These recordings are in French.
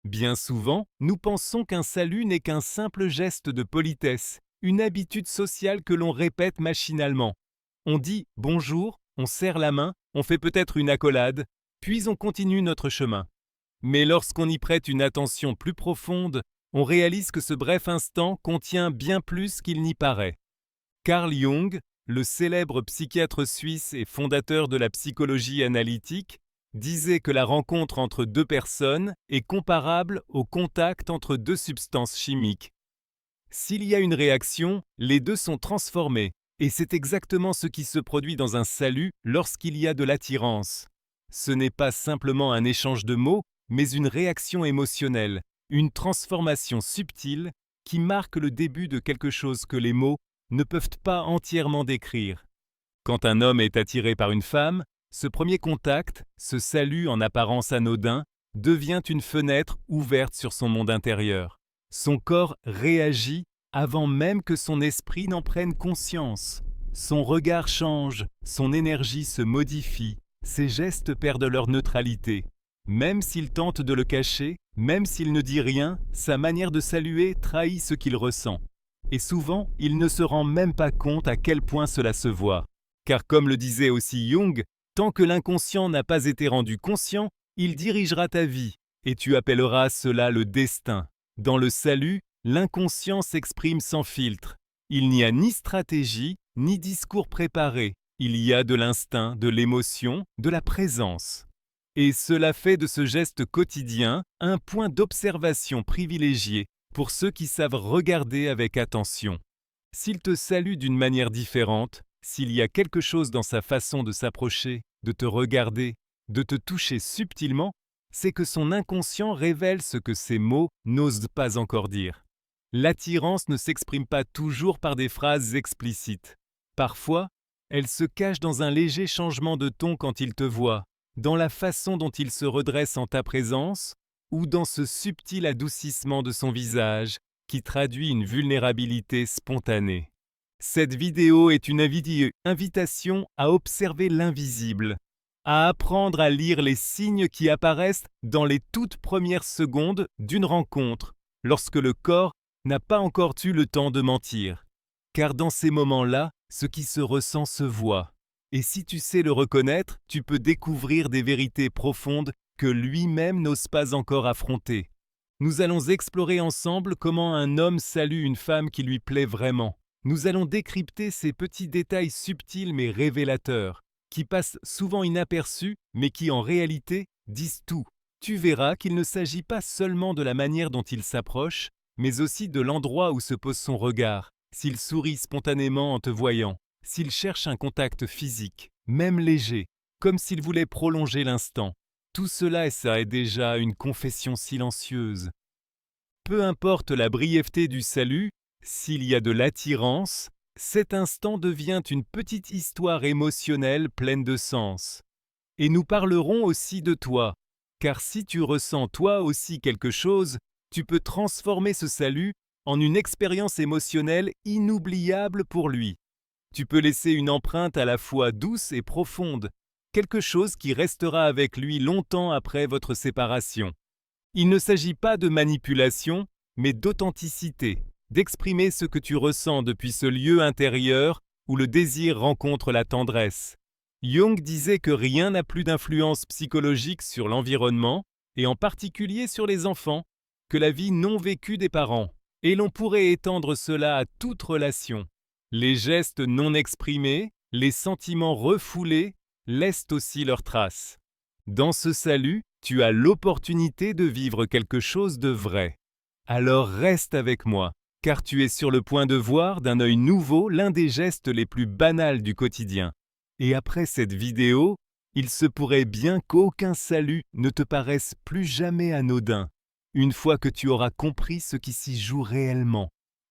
Bien souvent, nous pensons qu'un salut n'est qu'un simple geste de politesse, une habitude sociale que l'on répète machinalement. On dit bonjour, on serre la main, on fait peut-être une accolade, puis on continue notre chemin. Mais lorsqu'on y prête une attention plus profonde, on réalise que ce bref instant contient bien plus qu'il n'y paraît. Carl Jung, le célèbre psychiatre suisse et fondateur de la psychologie analytique, disait que la rencontre entre deux personnes est comparable au contact entre deux substances chimiques. S'il y a une réaction, les deux sont transformés, et c'est exactement ce qui se produit dans un salut lorsqu'il y a de l'attirance. Ce n'est pas simplement un échange de mots, mais une réaction émotionnelle, une transformation subtile qui marque le début de quelque chose que les mots ne peuvent pas entièrement décrire. Quand un homme est attiré par une femme, ce premier contact, ce salut en apparence anodin, devient une fenêtre ouverte sur son monde intérieur. Son corps réagit avant même que son esprit n'en prenne conscience. Son regard change, son énergie se modifie, ses gestes perdent leur neutralité. Même s'il tente de le cacher, même s'il ne dit rien, sa manière de saluer trahit ce qu'il ressent. Et souvent, il ne se rend même pas compte à quel point cela se voit. Car comme le disait aussi Jung, tant que l'inconscient n'a pas été rendu conscient, il dirigera ta vie, et tu appelleras cela le destin. Dans le salut, l'inconscient s'exprime sans filtre. Il n'y a ni stratégie, ni discours préparé. Il y a de l'instinct, de l'émotion, de la présence. Et cela fait de ce geste quotidien un point d'observation privilégié pour ceux qui savent regarder avec attention. S'il te salue d'une manière différente, s'il y a quelque chose dans sa façon de s'approcher, de te regarder, de te toucher subtilement, c'est que son inconscient révèle ce que ses mots n'osent pas encore dire. L'attirance ne s'exprime pas toujours par des phrases explicites. Parfois, elle se cache dans un léger changement de ton quand il te voit, dans la façon dont il se redresse en ta présence, ou dans ce subtil adoucissement de son visage qui traduit une vulnérabilité spontanée. Cette vidéo est une invitation à observer l'invisible, à apprendre à lire les signes qui apparaissent dans les toutes premières secondes d'une rencontre, lorsque le corps n'a pas encore eu le temps de mentir. Car dans ces moments-là, ce qui se ressent se voit. Et si tu sais le reconnaître, tu peux découvrir des vérités profondes que lui-même n'ose pas encore affronter. Nous allons explorer ensemble comment un homme salue une femme qui lui plaît vraiment. Nous allons décrypter ces petits détails subtils mais révélateurs, qui passent souvent inaperçus mais qui en réalité disent tout. Tu verras qu'il ne s'agit pas seulement de la manière dont il s'approche, mais aussi de l'endroit où se pose son regard, s'il sourit spontanément en te voyant, s'il cherche un contact physique, même léger, comme s'il voulait prolonger l'instant. Tout cela est déjà une confession silencieuse. Peu importe la brièveté du salut, s'il y a de l'attirance, cet instant devient une petite histoire émotionnelle pleine de sens. Et nous parlerons aussi de toi, car si tu ressens toi aussi quelque chose, tu peux transformer ce salut en une expérience émotionnelle inoubliable pour lui. Tu peux laisser une empreinte à la fois douce et profonde, quelque chose qui restera avec lui longtemps après votre séparation. Il ne s'agit pas de manipulation, mais d'authenticité, d'exprimer ce que tu ressens depuis ce lieu intérieur où le désir rencontre la tendresse. Jung disait que rien n'a plus d'influence psychologique sur l'environnement, et en particulier sur les enfants, que la vie non vécue des parents. Et l'on pourrait étendre cela à toute relation. Les gestes non exprimés, les sentiments refoulés, laissent aussi leurs traces. Dans ce salut, tu as l'opportunité de vivre quelque chose de vrai. Alors reste avec moi, car tu es sur le point de voir d'un œil nouveau l'un des gestes les plus banals du quotidien. Et après cette vidéo, il se pourrait bien qu'aucun salut ne te paraisse plus jamais anodin, une fois que tu auras compris ce qui s'y joue réellement.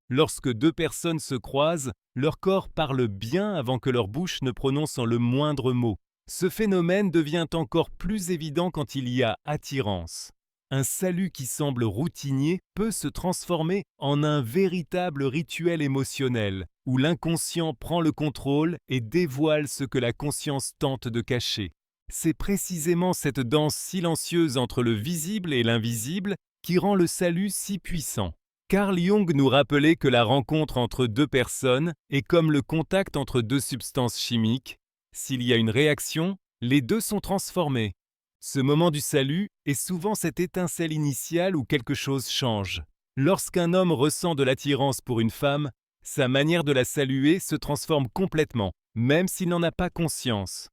Lorsque deux personnes se croisent, leur corps parle bien avant que leur bouche ne prononce le moindre mot. Ce phénomène devient encore plus évident quand il y a attirance. Un salut qui semble routinier peut se transformer en un véritable rituel émotionnel, où l'inconscient prend le contrôle et dévoile ce que la conscience tente de cacher. C'est précisément cette danse silencieuse entre le visible et l'invisible qui rend le salut si puissant. Carl Jung nous rappelait que la rencontre entre deux personnes est comme le contact entre deux substances chimiques. S'il y a une réaction, les deux sont transformés. Ce moment du salut est souvent cette étincelle initiale où quelque chose change. Lorsqu'un homme ressent de l'attirance pour une femme, sa manière de la saluer se transforme complètement, même s'il n'en a pas conscience.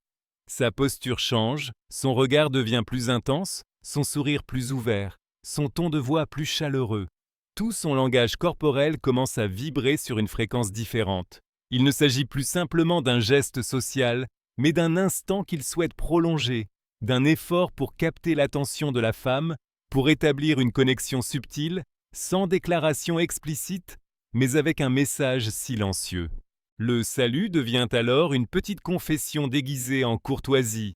Sa posture change, son regard devient plus intense, son sourire plus ouvert, son ton de voix plus chaleureux. Tout son langage corporel commence à vibrer sur une fréquence différente. Il ne s'agit plus simplement d'un geste social, mais d'un instant qu'il souhaite prolonger, d'un effort pour capter l'attention de la femme, pour établir une connexion subtile, sans déclaration explicite, mais avec un message silencieux. Le salut devient alors une petite confession déguisée en courtoisie,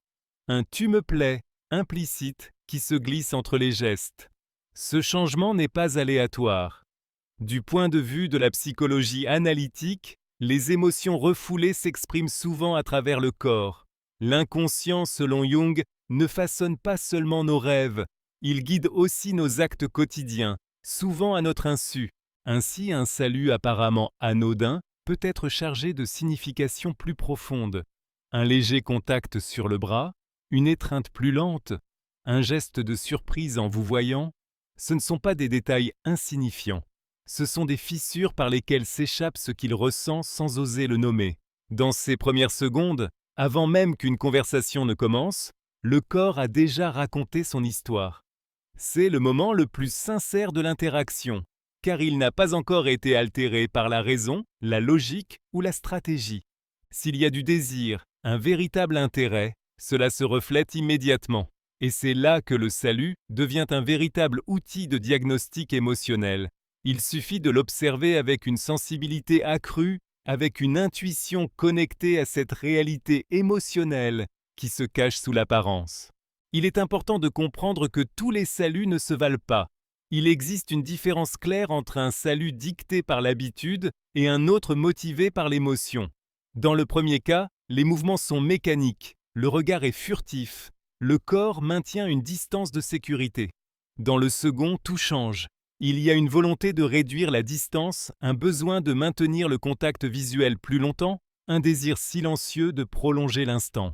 un « tu me plais » implicite qui se glisse entre les gestes. Ce changement n'est pas aléatoire. Du point de vue de la psychologie analytique, les émotions refoulées s'expriment souvent à travers le corps. L'inconscient, selon Jung, ne façonne pas seulement nos rêves, il guide aussi nos actes quotidiens, souvent à notre insu. Ainsi, un salut apparemment anodin peut être chargé de significations plus profondes. Un léger contact sur le bras, une étreinte plus lente, un geste de surprise en vous voyant, ce ne sont pas des détails insignifiants. Ce sont des fissures par lesquelles s'échappe ce qu'il ressent sans oser le nommer. Dans ces premières secondes, avant même qu'une conversation ne commence, le corps a déjà raconté son histoire. C'est le moment le plus sincère de l'interaction, car il n'a pas encore été altéré par la raison, la logique ou la stratégie. S'il y a du désir, un véritable intérêt, cela se reflète immédiatement. Et c'est là que le salut devient un véritable outil de diagnostic émotionnel. Il suffit de l'observer avec une sensibilité accrue, avec une intuition connectée à cette réalité émotionnelle qui se cache sous l'apparence. Il est important de comprendre que tous les saluts ne se valent pas. Il existe une différence claire entre un salut dicté par l'habitude et un autre motivé par l'émotion. Dans le premier cas, les mouvements sont mécaniques, le regard est furtif, le corps maintient une distance de sécurité. Dans le second, tout change. Il y a une volonté de réduire la distance, un besoin de maintenir le contact visuel plus longtemps, un désir silencieux de prolonger l'instant.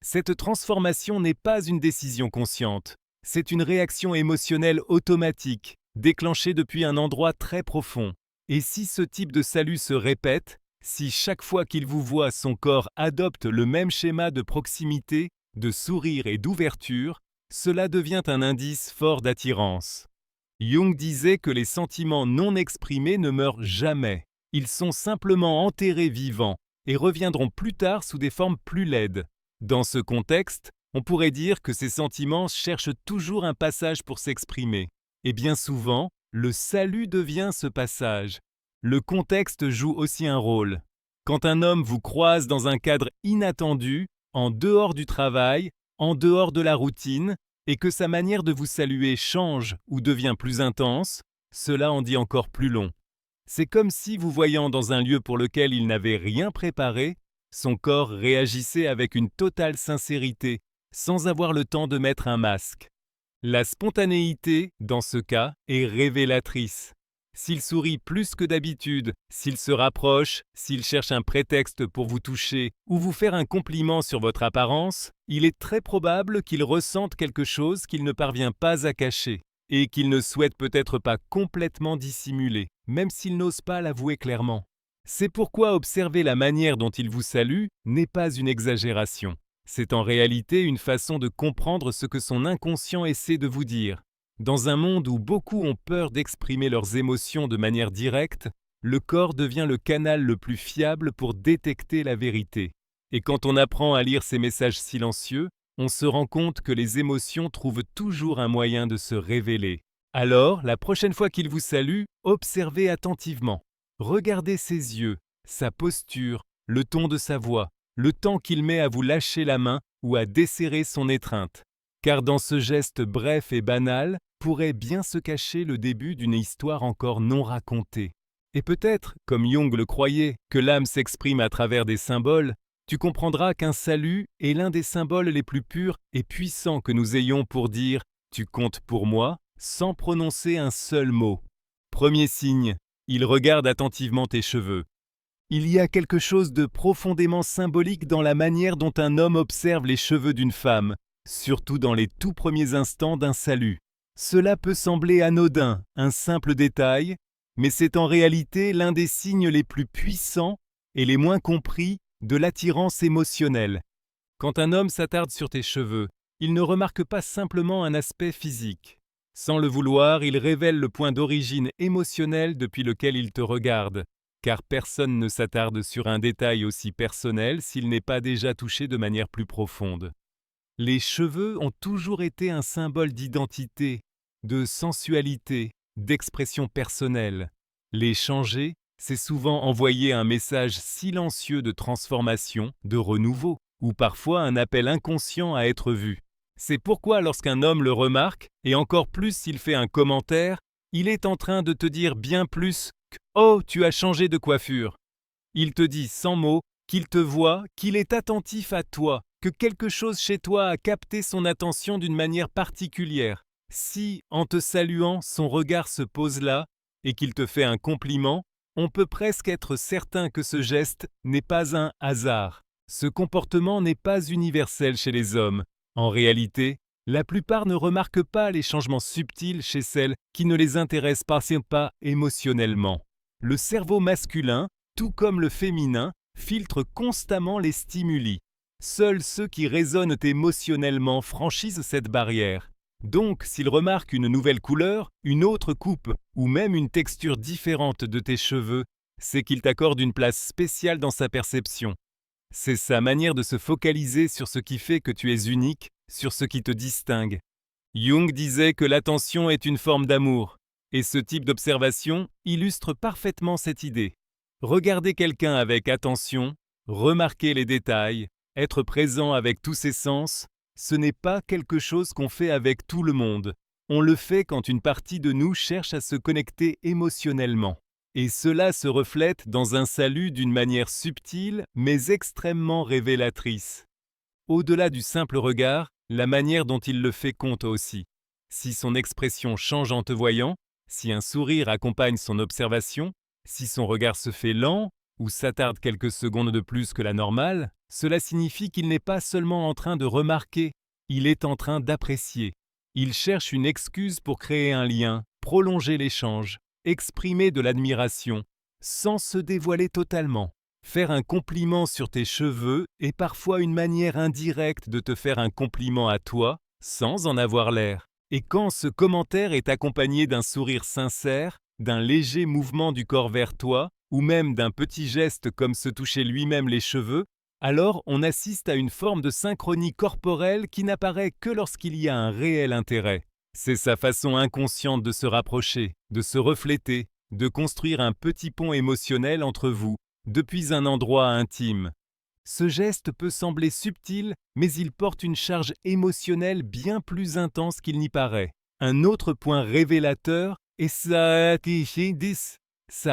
Cette transformation n'est pas une décision consciente, c'est une réaction émotionnelle automatique, déclenchée depuis un endroit très profond. Et si ce type de salut se répète, si chaque fois qu'il vous voit son corps adopte le même schéma de proximité, de sourire et d'ouverture, cela devient un indice fort d'attirance. Jung disait que les sentiments non exprimés ne meurent jamais. Ils sont simplement enterrés vivants et reviendront plus tard sous des formes plus laides. Dans ce contexte, on pourrait dire que ces sentiments cherchent toujours un passage pour s'exprimer. Et bien souvent, le salut devient ce passage. Le contexte joue aussi un rôle. Quand un homme vous croise dans un cadre inattendu, en dehors du travail, en dehors de la routine, et que sa manière de vous saluer change ou devient plus intense, cela en dit encore plus long. C'est comme si, vous voyant dans un lieu pour lequel il n'avait rien préparé, son corps réagissait avec une totale sincérité, sans avoir le temps de mettre un masque. La spontanéité, dans ce cas, est révélatrice. S'il sourit plus que d'habitude, s'il se rapproche, s'il cherche un prétexte pour vous toucher ou vous faire un compliment sur votre apparence, il est très probable qu'il ressente quelque chose qu'il ne parvient pas à cacher et qu'il ne souhaite peut-être pas complètement dissimuler, même s'il n'ose pas l'avouer clairement. C'est pourquoi observer la manière dont il vous salue n'est pas une exagération. C'est en réalité une façon de comprendre ce que son inconscient essaie de vous dire. Dans un monde où beaucoup ont peur d'exprimer leurs émotions de manière directe, le corps devient le canal le plus fiable pour détecter la vérité. Et quand on apprend à lire ces messages silencieux, on se rend compte que les émotions trouvent toujours un moyen de se révéler. Alors, la prochaine fois qu'il vous salue, observez attentivement. Regardez ses yeux, sa posture, le ton de sa voix, le temps qu'il met à vous lâcher la main ou à desserrer son étreinte. Car dans ce geste bref et banal pourrait bien se cacher le début d'une histoire encore non racontée. Et peut-être, comme Jung le croyait, que l'âme s'exprime à travers des symboles, tu comprendras qu'un salut est l'un des symboles les plus purs et puissants que nous ayons pour dire « tu comptes pour moi », sans prononcer un seul mot. Premier signe, il regarde attentivement tes cheveux. Il y a quelque chose de profondément symbolique dans la manière dont un homme observe les cheveux d'une femme, surtout dans les tout premiers instants d'un salut. Cela peut sembler anodin, un simple détail, mais c'est en réalité l'un des signes les plus puissants et les moins compris de l'attirance émotionnelle. Quand un homme s'attarde sur tes cheveux, il ne remarque pas simplement un aspect physique. Sans le vouloir, il révèle le point d'origine émotionnel depuis lequel il te regarde, car personne ne s'attarde sur un détail aussi personnel s'il n'est pas déjà touché de manière plus profonde. Les cheveux ont toujours été un symbole d'identité, de sensualité, d'expression personnelle. Les changer, c'est souvent envoyer un message silencieux de transformation, de renouveau, ou parfois un appel inconscient à être vu. C'est pourquoi lorsqu'un homme le remarque, et encore plus s'il fait un commentaire, il est en train de te dire bien plus que « Oh, tu as changé de coiffure ». Il te dit sans mots qu'il te voit, qu'il est attentif à toi, que quelque chose chez toi a capté son attention d'une manière particulière. Si, en te saluant, son regard se pose là, et qu'il te fait un compliment, on peut presque être certain que ce geste n'est pas un hasard. Ce comportement n'est pas universel chez les hommes. En réalité, la plupart ne remarquent pas les changements subtils chez celles qui ne les intéressent pas émotionnellement. Le cerveau masculin, tout comme le féminin, filtre constamment les stimuli. Seuls ceux qui résonnent émotionnellement franchissent cette barrière. Donc, s'il remarque une nouvelle couleur, une autre coupe, ou même une texture différente de tes cheveux, c'est qu'il t'accorde une place spéciale dans sa perception. C'est sa manière de se focaliser sur ce qui fait que tu es unique, sur ce qui te distingue. Jung disait que l'attention est une forme d'amour, et ce type d'observation illustre parfaitement cette idée. Regarder quelqu'un avec attention, remarquer les détails, être présent avec tous ses sens, ce n'est pas quelque chose qu'on fait avec tout le monde. On le fait quand une partie de nous cherche à se connecter émotionnellement. Et cela se reflète dans un salut d'une manière subtile mais extrêmement révélatrice. Au-delà du simple regard, la manière dont il le fait compte aussi. Si son expression change en te voyant, si un sourire accompagne son observation, si son regard se fait lent ou s'attarde quelques secondes de plus que la normale, cela signifie qu'il n'est pas seulement en train de remarquer, il est en train d'apprécier. Il cherche une excuse pour créer un lien, prolonger l'échange, exprimer de l'admiration, sans se dévoiler totalement. Faire un compliment sur tes cheveux est parfois une manière indirecte de te faire un compliment à toi, sans en avoir l'air. Et quand ce commentaire est accompagné d'un sourire sincère, d'un léger mouvement du corps vers toi, ou même d'un petit geste comme se toucher lui-même les cheveux, alors on assiste à une forme de synchronie corporelle qui n'apparaît que lorsqu'il y a un réel intérêt. C'est sa façon inconsciente de se rapprocher, de se refléter, de construire un petit pont émotionnel entre vous, depuis un endroit intime. Ce geste peut sembler subtil, mais il porte une charge émotionnelle bien plus intense qu'il n'y paraît. Un autre point révélateur est sa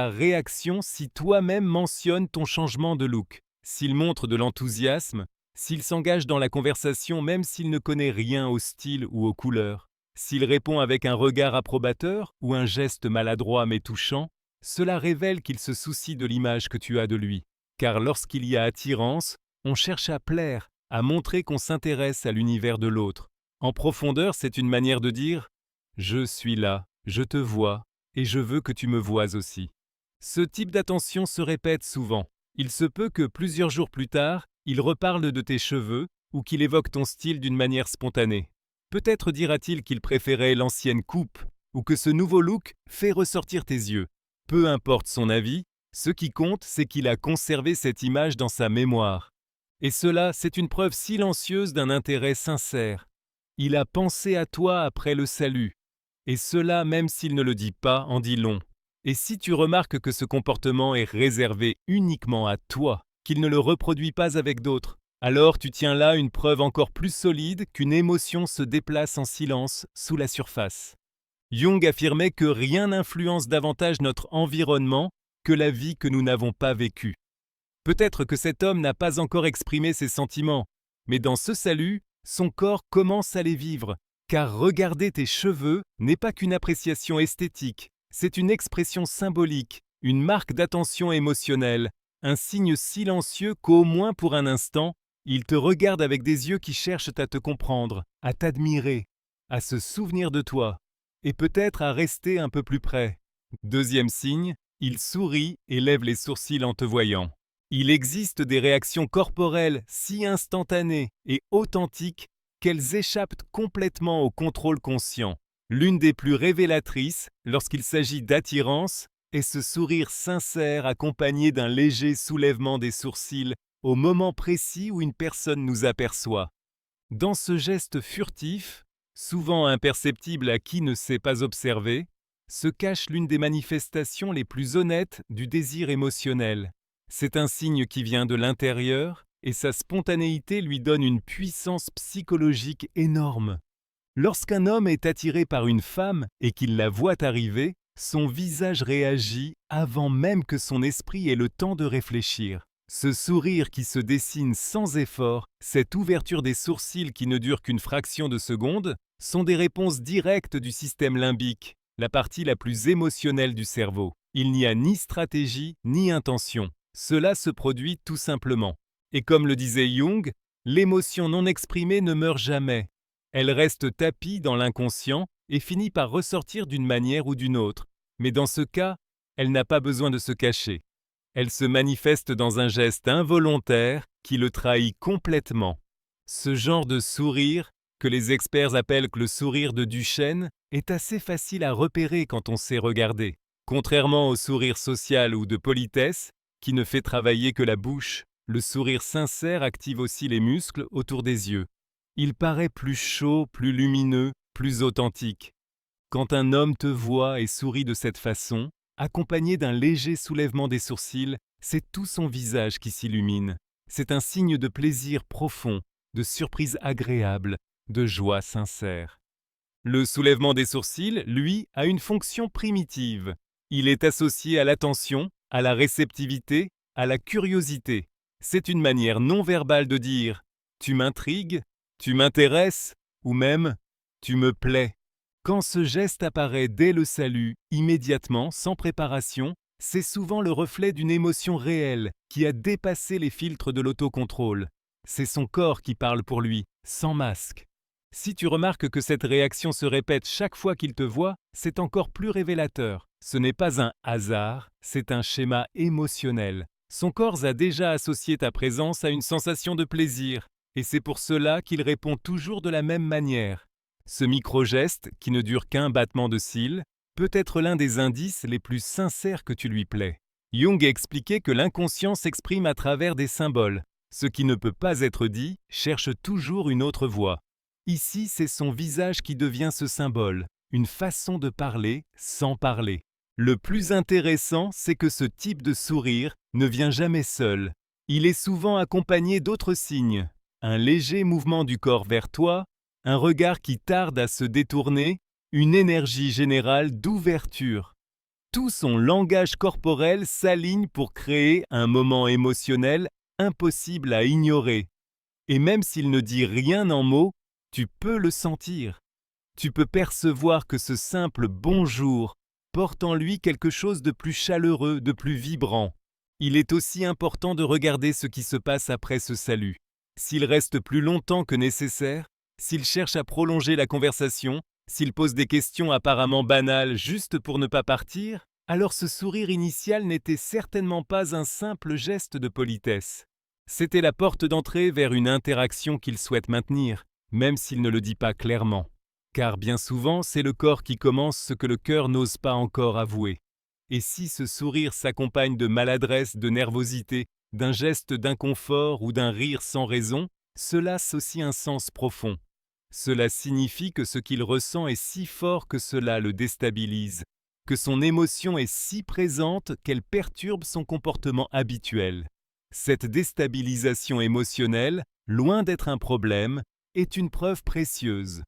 réaction si toi-même mentionnes ton changement de look. S'il montre de l'enthousiasme, s'il s'engage dans la conversation même s'il ne connaît rien au style ou aux couleurs, s'il répond avec un regard approbateur ou un geste maladroit mais touchant, cela révèle qu'il se soucie de l'image que tu as de lui. Car lorsqu'il y a attirance, on cherche à plaire, à montrer qu'on s'intéresse à l'univers de l'autre. En profondeur, c'est une manière de dire « Je suis là, je te vois, et je veux que tu me vois aussi ». Ce type d'attention se répète souvent. Il se peut que plusieurs jours plus tard, il reparle de tes cheveux ou qu'il évoque ton style d'une manière spontanée. Peut-être dira-t-il qu'il préférait l'ancienne coupe ou que ce nouveau look fait ressortir tes yeux. Peu importe son avis, ce qui compte, c'est qu'il a conservé cette image dans sa mémoire. Et cela, c'est une preuve silencieuse d'un intérêt sincère. Il a pensé à toi après le salut. Et cela, même s'il ne le dit pas, en dit long. Et si tu remarques que ce comportement est réservé uniquement à toi, qu'il ne le reproduit pas avec d'autres, alors tu tiens là une preuve encore plus solide qu'une émotion se déplace en silence sous la surface. Jung affirmait que rien n'influence davantage notre environnement que la vie que nous n'avons pas vécue. Peut-être que cet homme n'a pas encore exprimé ses sentiments, mais dans ce salut, son corps commence à les vivre, Car regarder tes cheveux n'est pas qu'une appréciation esthétique, c'est une expression symbolique, une marque d'attention émotionnelle, un signe silencieux qu'au moins pour un instant, il te regarde avec des yeux qui cherchent à te comprendre, à t'admirer, à se souvenir de toi, et peut-être à rester un peu plus près. Deuxième signe, il sourit et lève les sourcils en te voyant. Il existe des réactions corporelles si instantanées et authentiques qu'elles échappent complètement au contrôle conscient. L'une des plus révélatrices, lorsqu'il s'agit d'attirance, est ce sourire sincère accompagné d'un léger soulèvement des sourcils au moment précis où une personne nous aperçoit. Dans ce geste furtif, souvent imperceptible à qui ne sait pas observer, se cache l'une des manifestations les plus honnêtes du désir émotionnel. C'est un signe qui vient de l'intérieur et sa spontanéité lui donne une puissance psychologique énorme. Lorsqu'un homme est attiré par une femme et qu'il la voit arriver, son visage réagit avant même que son esprit ait le temps de réfléchir. Ce sourire qui se dessine sans effort, cette ouverture des sourcils qui ne dure qu'une fraction de seconde, sont des réponses directes du système limbique, la partie la plus émotionnelle du cerveau. Il n'y a ni stratégie ni intention. Cela se produit tout simplement. Et comme le disait Jung, l'émotion non exprimée ne meurt jamais. Elle reste tapie dans l'inconscient et finit par ressortir d'une manière ou d'une autre. Mais dans ce cas, elle n'a pas besoin de se cacher. Elle se manifeste dans un geste involontaire qui le trahit complètement. Ce genre de sourire, que les experts appellent le sourire de Duchenne, est assez facile à repérer quand on sait regarder. Contrairement au sourire social ou de politesse, qui ne fait travailler que la bouche, le sourire sincère active aussi les muscles autour des yeux. Il paraît plus chaud, plus lumineux, plus authentique. Quand un homme te voit et sourit de cette façon, accompagné d'un léger soulèvement des sourcils, c'est tout son visage qui s'illumine. C'est un signe de plaisir profond, de surprise agréable, de joie sincère. Le soulèvement des sourcils, lui, a une fonction primitive. Il est associé à l'attention, à la réceptivité, à la curiosité. C'est une manière non verbale de dire « tu m'intrigues »,« tu m'intéresses » ou même « tu me plais ». Quand ce geste apparaît dès le salut, immédiatement, sans préparation, c'est souvent le reflet d'une émotion réelle qui a dépassé les filtres de l'autocontrôle. C'est son corps qui parle pour lui, sans masque. Si tu remarques que cette réaction se répète chaque fois qu'il te voit, c'est encore plus révélateur. Ce n'est pas un hasard, c'est un schéma émotionnel. Son corps a déjà associé ta présence à une sensation de plaisir, et c'est pour cela qu'il répond toujours de la même manière. Ce micro-geste, qui ne dure qu'un battement de cils, peut être l'un des indices les plus sincères que tu lui plais. Jung a expliqué que l'inconscient s'exprime à travers des symboles. Ce qui ne peut pas être dit cherche toujours une autre voie. Ici, c'est son visage qui devient ce symbole, une façon de parler sans parler. Le plus intéressant, c'est que ce type de sourire ne vient jamais seul. Il est souvent accompagné d'autres signes. Un léger mouvement du corps vers toi, un regard qui tarde à se détourner, une énergie générale d'ouverture. Tout son langage corporel s'aligne pour créer un moment émotionnel impossible à ignorer. Et même s'il ne dit rien en mots, tu peux le sentir. Tu peux percevoir que ce simple « bonjour » porte en lui quelque chose de plus chaleureux, de plus vibrant. Il est aussi important de regarder ce qui se passe après ce salut. S'il reste plus longtemps que nécessaire, s'il cherche à prolonger la conversation, s'il pose des questions apparemment banales juste pour ne pas partir, alors ce sourire initial n'était certainement pas un simple geste de politesse. C'était la porte d'entrée vers une interaction qu'il souhaite maintenir, même s'il ne le dit pas clairement. Car bien souvent, c'est le corps qui commence ce que le cœur n'ose pas encore avouer. Et si ce sourire s'accompagne de maladresse, de nervosité, d'un geste d'inconfort ou d'un rire sans raison, cela associe un sens profond. Cela signifie que ce qu'il ressent est si fort que cela le déstabilise, que son émotion est si présente qu'elle perturbe son comportement habituel. Cette déstabilisation émotionnelle, loin d'être un problème, est une preuve précieuse.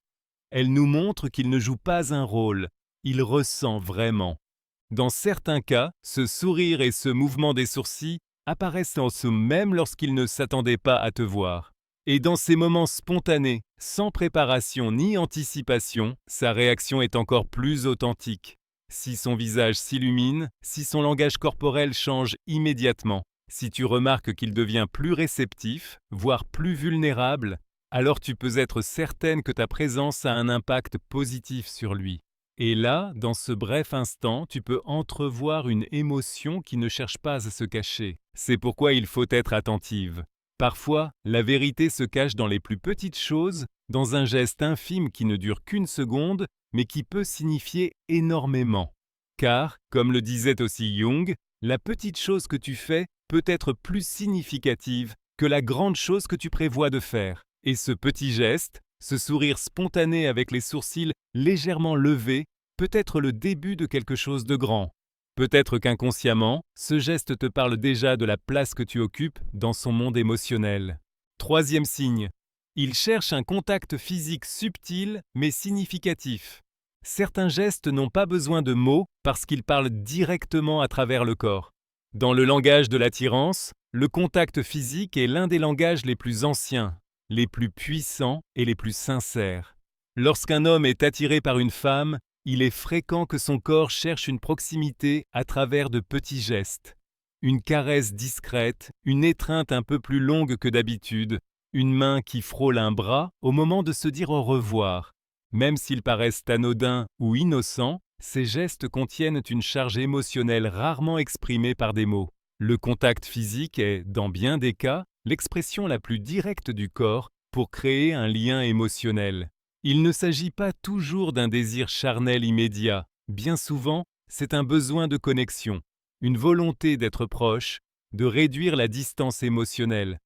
Elle nous montre qu'il ne joue pas un rôle, il ressent vraiment. Dans certains cas, ce sourire et ce mouvement des sourcils apparaissent en ce même lorsqu'il ne s'attendait pas à te voir. Et dans ces moments spontanés, sans préparation ni anticipation, sa réaction est encore plus authentique. Si son visage s'illumine, si son langage corporel change immédiatement, si tu remarques qu'il devient plus réceptif, voire plus vulnérable, alors tu peux être certaine que ta présence a un impact positif sur lui. Et là, dans ce bref instant, tu peux entrevoir une émotion qui ne cherche pas à se cacher. C'est pourquoi il faut être attentive. Parfois, la vérité se cache dans les plus petites choses, dans un geste infime qui ne dure qu'une seconde, mais qui peut signifier énormément. Car, comme le disait aussi Jung, la petite chose que tu fais peut être plus significative que la grande chose que tu prévois de faire. Et ce petit geste, ce sourire spontané avec les sourcils légèrement levés, peut être le début de quelque chose de grand. Peut-être qu'inconsciemment, ce geste te parle déjà de la place que tu occupes dans son monde émotionnel. Troisième signe, il cherche un contact physique subtil mais significatif. Certains gestes n'ont pas besoin de mots parce qu'ils parlent directement à travers le corps. Dans le langage de l'attirance, le contact physique est l'un des langages les plus anciens, les plus puissants et les plus sincères. Lorsqu'un homme est attiré par une femme, il est fréquent que son corps cherche une proximité à travers de petits gestes. Une caresse discrète, une étreinte un peu plus longue que d'habitude, une main qui frôle un bras au moment de se dire au revoir. Même s'ils paraissent anodins ou innocents, ces gestes contiennent une charge émotionnelle rarement exprimée par des mots. Le contact physique est, dans bien des cas, l'expression la plus directe du corps pour créer un lien émotionnel. Il ne s'agit pas toujours d'un désir charnel immédiat. Bien souvent, c'est un besoin de connexion, une volonté d'être proche, de réduire la distance émotionnelle.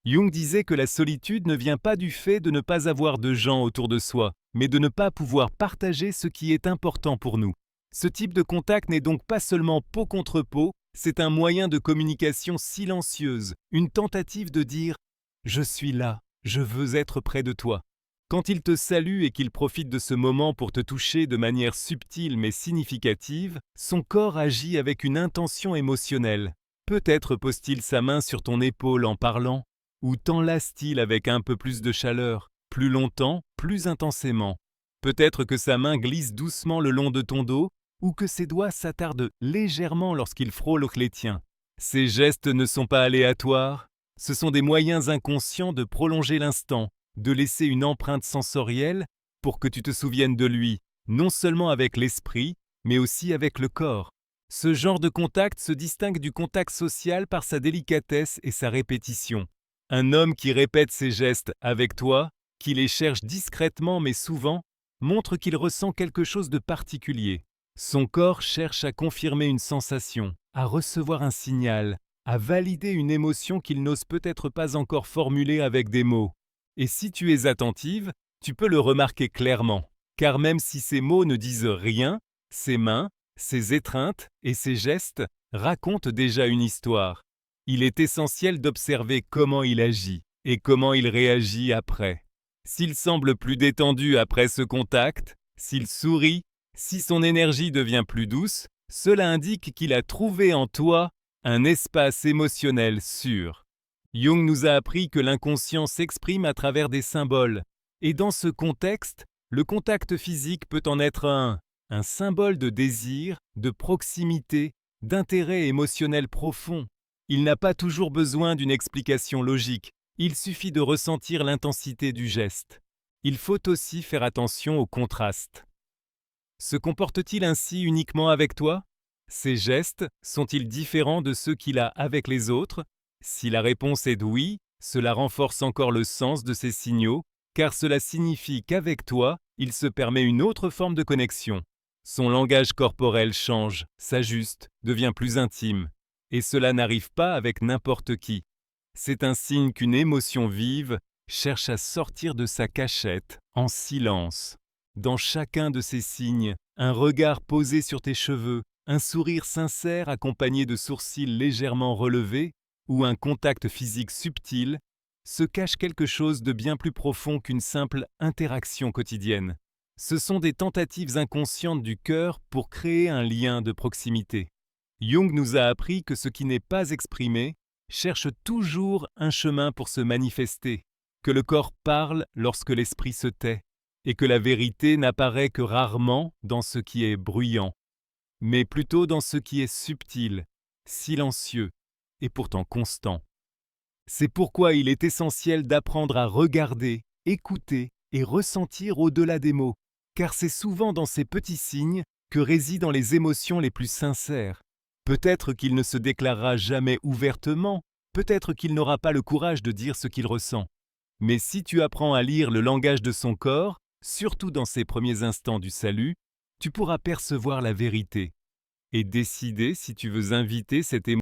Jung disait que la solitude ne vient pas du fait de ne pas avoir de gens autour de soi, mais de ne pas pouvoir partager ce qui est important pour nous. Ce type de contact n'est donc pas seulement peau contre peau, c'est un moyen de communication silencieuse, une tentative de dire « Je suis là, je veux être près de toi ». Quand il te salue et qu'il profite de ce moment pour te toucher de manière subtile mais significative, son corps agit avec une intention émotionnelle. Peut-être pose-t-il sa main sur ton épaule en parlant, ou t'enlace-t-il avec un peu plus de chaleur, plus longtemps, plus intensément. Peut-être que sa main glisse doucement le long de ton dos, ou que ses doigts s'attardent légèrement lorsqu'il frôle les tiens. Ces gestes ne sont pas aléatoires, ce sont des moyens inconscients de prolonger l'instant, de laisser une empreinte sensorielle pour que tu te souviennes de lui, non seulement avec l'esprit, mais aussi avec le corps. Ce genre de contact se distingue du contact social par sa délicatesse et sa répétition. Un homme qui répète ses gestes avec toi, qui les cherche discrètement mais souvent, montre qu'il ressent quelque chose de particulier. Son corps cherche à confirmer une sensation, à recevoir un signal, à valider une émotion qu'il n'ose peut-être pas encore formuler avec des mots. Et si tu es attentive, tu peux le remarquer clairement, car même si ces mots ne disent rien, ses mains, ses étreintes et ses gestes racontent déjà une histoire. Il est essentiel d'observer comment il agit et comment il réagit après. S'il semble plus détendu après ce contact, s'il sourit, si son énergie devient plus douce, cela indique qu'il a trouvé en toi un espace émotionnel sûr. Jung nous a appris que l'inconscient s'exprime à travers des symboles, et dans ce contexte, le contact physique peut en être un symbole de désir, de proximité, d'intérêt émotionnel profond. Il n'a pas toujours besoin d'une explication logique, il suffit de ressentir l'intensité du geste. Il faut aussi faire attention au contraste. Se comporte-t-il ainsi uniquement avec toi? Ses gestes sont-ils différents de ceux qu'il a avec les autres? Si la réponse est oui, cela renforce encore le sens de ces signaux, car cela signifie qu'avec toi, il se permet une autre forme de connexion. Son langage corporel change, s'ajuste, devient plus intime. Et cela n'arrive pas avec n'importe qui. C'est un signe qu'une émotion vive cherche à sortir de sa cachette en silence. Dans chacun de ces signes, un regard posé sur tes cheveux, un sourire sincère accompagné de sourcils légèrement relevés, ou un contact physique subtil, se cache quelque chose de bien plus profond qu'une simple interaction quotidienne. Ce sont des tentatives inconscientes du cœur pour créer un lien de proximité. Jung nous a appris que ce qui n'est pas exprimé cherche toujours un chemin pour se manifester. que le corps parle lorsque l'esprit se tait, et que la vérité n'apparaît que rarement dans ce qui est bruyant, mais plutôt dans ce qui est subtil, silencieux et pourtant constant. C'est pourquoi il est essentiel d'apprendre à regarder, écouter et ressentir au-delà des mots, car c'est souvent dans ces petits signes que résident les émotions les plus sincères. Peut-être qu'il ne se déclarera jamais ouvertement, peut-être qu'il n'aura pas le courage de dire ce qu'il ressent. Mais si tu apprends à lire le langage de son corps, surtout dans ces premiers instants du salut, tu pourras percevoir la vérité et décider si tu veux inviter cette émotion